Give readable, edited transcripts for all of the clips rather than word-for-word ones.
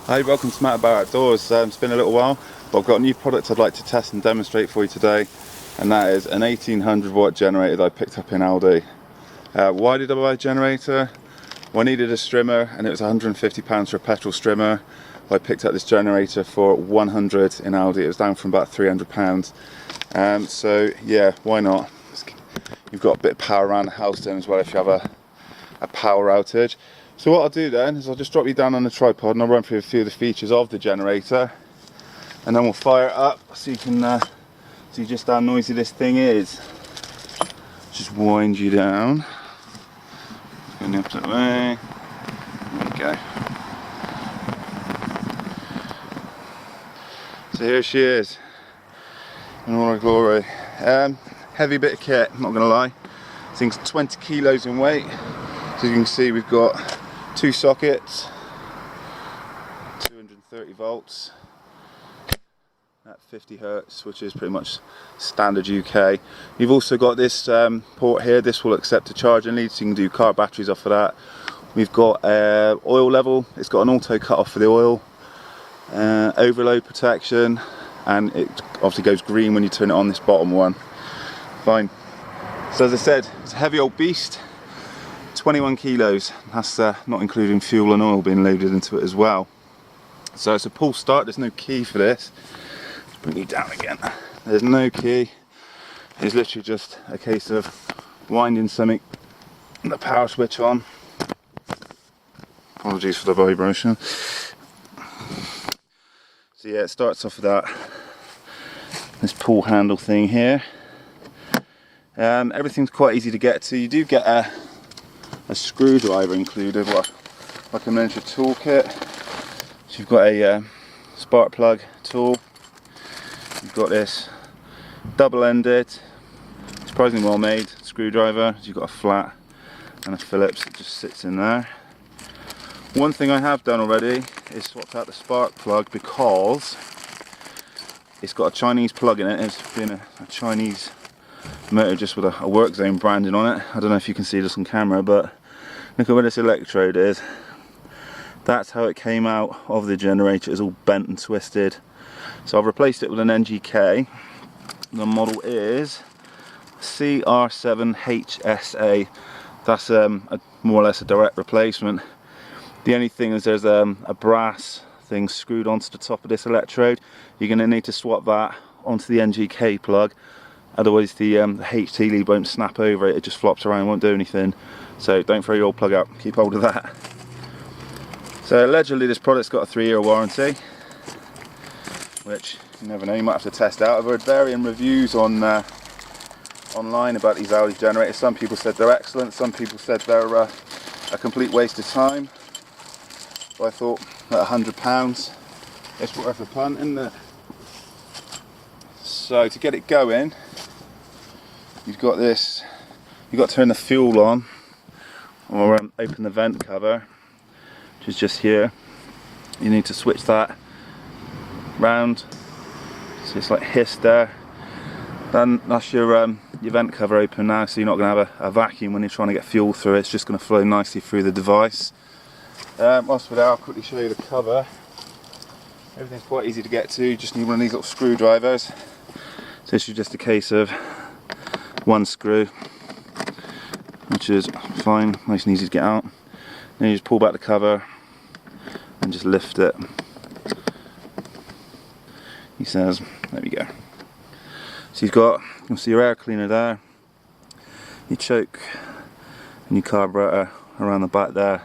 Hi, welcome to Matt About Outdoors. It's been a little while, but I've got a new product I'd like to test and demonstrate for you today, and that is an 1800 watt generator that I picked up in Aldi. Why did I buy a generator? Well, I needed a strimmer, and it was £150 for a petrol strimmer. I picked up this generator for 100 in Aldi. It was down from about £300. So yeah, why not? You've got a bit of power around the house then as well if you have a power outage. So what I'll do then is I'll just drop you down on the tripod and I'll run through a few of the features of the generator, and then we'll fire it up so you can see just how noisy this thing is. Just wind you down. Go the opposite way. There we go. So here she is in all her glory. Heavy bit of kit, I'm not going to lie. This thing's 20 kilos in weight. So you can see we've got 2 sockets, 230 volts at 50 Hertz, which is pretty much standard UK. You've also got this port here. This will accept a charging lead, so you can do car batteries off of that. We've got oil level. It's got an auto cut off for the oil, overload protection, and it obviously goes green when you turn it on, this bottom one. Fine. So as I said, it's a heavy old beast. 21 kilos, that's not including fuel and oil being loaded into it as well. So it's a pull start, there's no key for this. Let's bring you down again. There's no key, it's literally just a case of winding something, the power switch on. Apologies for the vibration. So yeah, it starts off with this pull handle thing here. Everything's quite easy to get to. You do get a screwdriver included, like a miniature toolkit. So you've got a spark plug tool. You've got this double-ended, surprisingly well made screwdriver. So you've got a flat and a Phillips that just sits in there. One thing I have done already is swapped out the spark plug because it's got a Chinese plug in it. It's been a Chinese motor just with a workzone branding on it. I don't know if you can see this on camera, but look at where this electrode is. That's how it came out of the generator. It's all bent and twisted. So I've replaced it with an NGK. The model is CR7HSA. That's more or less a direct replacement. The only thing is there's a brass thing screwed onto the top of this electrode. You're going to need to swap that onto the NGK plug. Otherwise the HT lead won't snap over it, it just flops around, won't do anything. So don't throw your old plug out, keep hold of that. So allegedly this product's got a 3-year warranty, which you never know, you might have to test out. I've heard varying reviews on online about these Aldi generators. Some people said they're excellent, some people said they're a complete waste of time. But I thought at £100 it's worth a punt, isn't it? So to get it going, you've got to turn the fuel on, or open the vent cover, which is just here. You need to switch that round, so it's like hissed there. Then that's your vent cover open now, so you're not going to have a vacuum when you're trying to get fuel through it. It's just going to flow nicely through the device. Whilst we're there, I'll quickly show you the cover. Everything's quite easy to get to, you just need one of these little screwdrivers. So this is just a case of one screw, which is fine, nice and easy to get out. Then you just pull back the cover and just lift it. He says, there we go. So you can see your air cleaner there, your choke and your carburetor around the back there.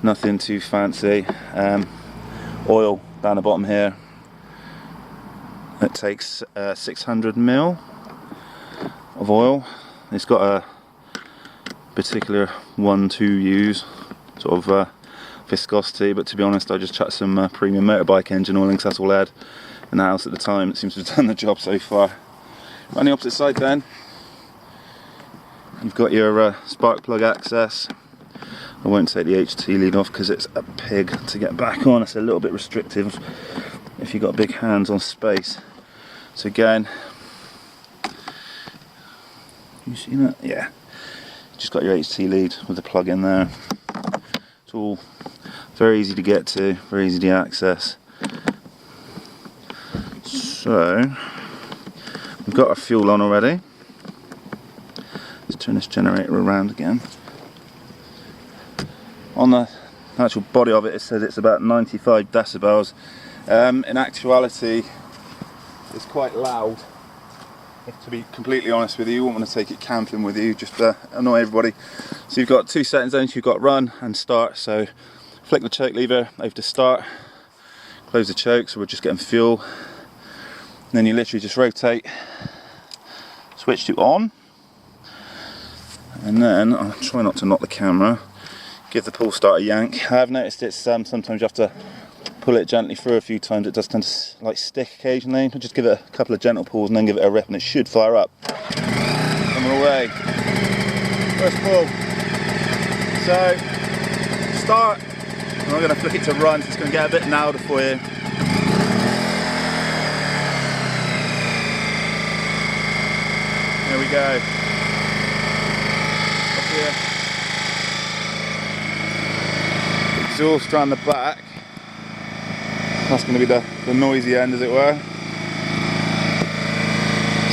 Nothing too fancy. Oil down the bottom here. It takes 600 ml of oil. It's got a particular one to use sort of viscosity, but to be honest I just chucked some premium motorbike engine oil in because that's all I had in the house at the time. It seems to have done the job so far. On the opposite side then, you've got your spark plug access. I won't take the HT lead off because it's a pig to get back on. It's a little bit restrictive if you've got big hands on space. So again, you see that? Yeah. Just got your HT lead with the plug in there. It's all very easy to get to, very easy to access. So we've got our fuel on already. Let's turn this generator around again. On the actual body of it, it says it's about 95 decibels. In actuality, it's quite loud. To be completely honest with you, you won't want to take it camping with you, just annoy everybody. So you've got 2 settings then, so you've got run and start. So flick the choke lever over to start, close the choke, so we're just getting fuel. And then you literally just rotate, switch to on, and then I'll try not to knock the camera, give the pull start a yank. I have noticed it's sometimes you have to pull it gently through a few times. It does tend to like stick occasionally. I'll just give it a couple of gentle pulls and then give it a rip, and it should fire up. Coming away. First pull. So start. I'm going to flick it to run, so it's going to get a bit louder for you. There we go. Up here. Exhaust around the back. That's going to be the noisy end, as it were.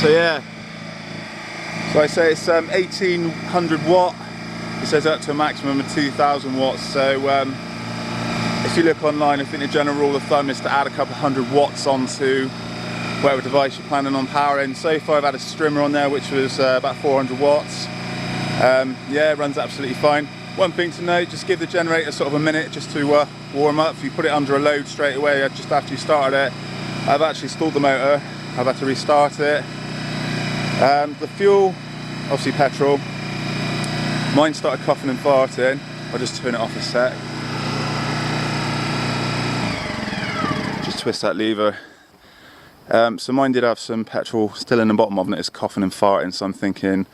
So yeah, so I say it's 1800 watt. It says up to a maximum of 2000 watts. So if you look online, I think the general rule of thumb is to add a couple hundred watts onto whatever device you're planning on powering. So far I've had a strimmer on there which was about 400 watts. Yeah, it runs absolutely fine. One thing to note, just give the generator sort of a minute just to warm up. If you put it under a load straight away just after you started it, I've actually stalled the motor, I've had to restart it. The fuel, obviously petrol, mine started coughing and farting. I'll just turn it off a sec. Just twist that lever. So mine did have some petrol still in the bottom of it, it's coughing and farting, so I'm thinking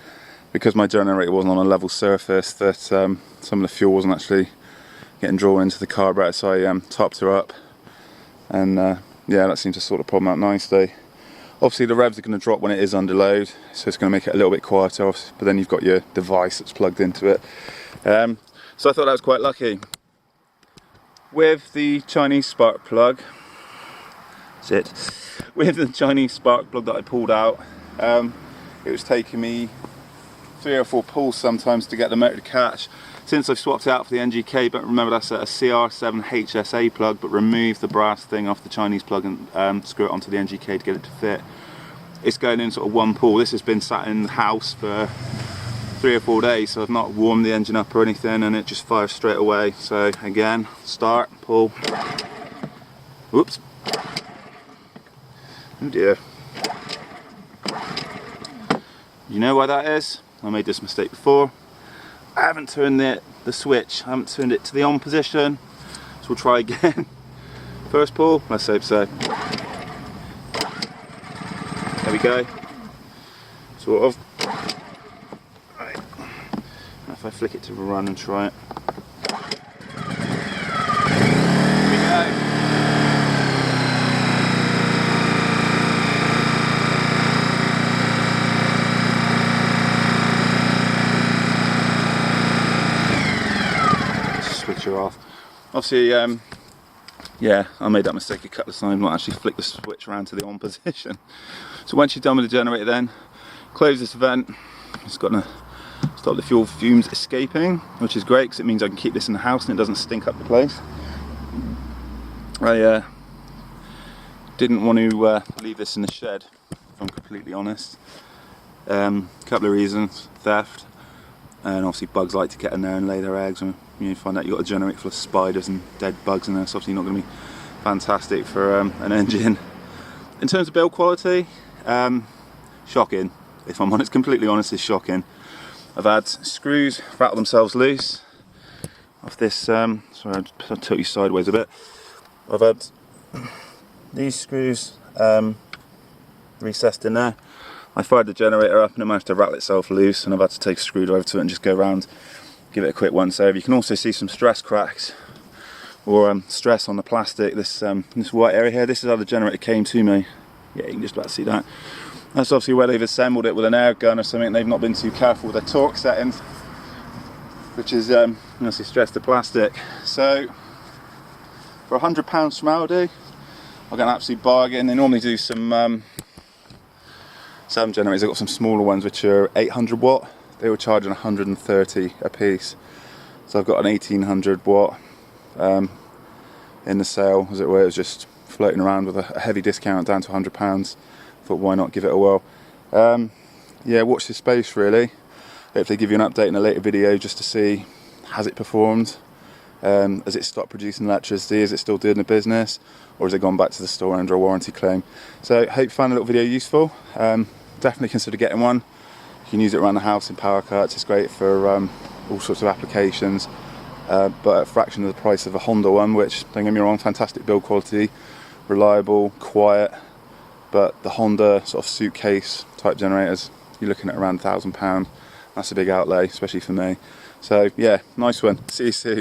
because my generator wasn't on a level surface that some of the fuel wasn't actually getting drawn into the carburetor, so I topped her up, and yeah, that seemed to sort the problem out nicely. Obviously the revs are going to drop when it is under load, so it's going to make it a little bit quieter, but then you've got your device that's plugged into it. So I thought that was quite lucky. With the Chinese spark plug, that's it. With the Chinese spark plug that I pulled out, it was taking me 3 or 4 pulls sometimes to get the motor to catch. Since I've swapped it out for the NGK, but remember that's a CR7 HSA plug, but remove the brass thing off the Chinese plug and screw it onto the NGK to get it to fit. It's going in sort of 1 pull. This has been sat in the house for 3 or 4 days, so I've not warmed the engine up or anything, and it just fires straight away. So again, start, pull. Whoops. Oh dear. You know why that is? I made this mistake before. I haven't turned the switch, I haven't turned it to the on position, so we'll try again. First pull, let's hope so. There we go. Sort of. Right. Now if I flick it to run and try it. There we go. Off. Obviously, yeah, I made that mistake a couple of times, not actually flick the switch around to the on position. So once you're done with the generator, then close this vent. It's got to stop the fuel fumes escaping, which is great because it means I can keep this in the house and it doesn't stink up the place. I didn't want to leave this in the shed, if I'm completely honest. Couple of reasons: theft, and obviously bugs like to get in there and lay their eggs, and you find out you've got a generator full of spiders and dead bugs in there, so obviously not going to be fantastic for an engine. In terms of build quality, shocking. If I'm honest, completely honest, it's shocking. I've had screws rattle themselves loose off this, sorry I took you sideways a bit. I've had these screws recessed in there. I fired the generator up and it managed to rattle itself loose, and I've had to take a screwdriver to it and just go around, give it a quick once over. You can also see some stress cracks or stress on the plastic, this white area here. This is how the generator came to me. Yeah, you can just about see that. That's obviously where they've assembled it with an air gun or something. They've not been too careful with their torque settings, which is obviously stressed the plastic. So For £100 from Aldi, I got an absolute bargain. They normally do some generators. They've got some smaller ones which are 800 watt. They were charging 130 a piece. So I've got an 1800 watt in the sale, as it were. It was just floating around with a heavy discount down to £100. Thought, why not give it a whirl? Yeah, watch this space really. Hopefully give you an update in a later video just to see, has it performed? Has it stopped producing electricity? Is it still doing the business? Or has it gone back to the store under a warranty claim? So hope you find the little video useful. Definitely consider getting one. You can use it around the house in power cuts. It's great for all sorts of applications, but at a fraction of the price of a Honda one, which, don't get me wrong, fantastic build quality, reliable, quiet, but the Honda sort of suitcase type generators, you're looking at around £1,000. That's a big outlay, especially for me. So yeah, nice one. See you soon.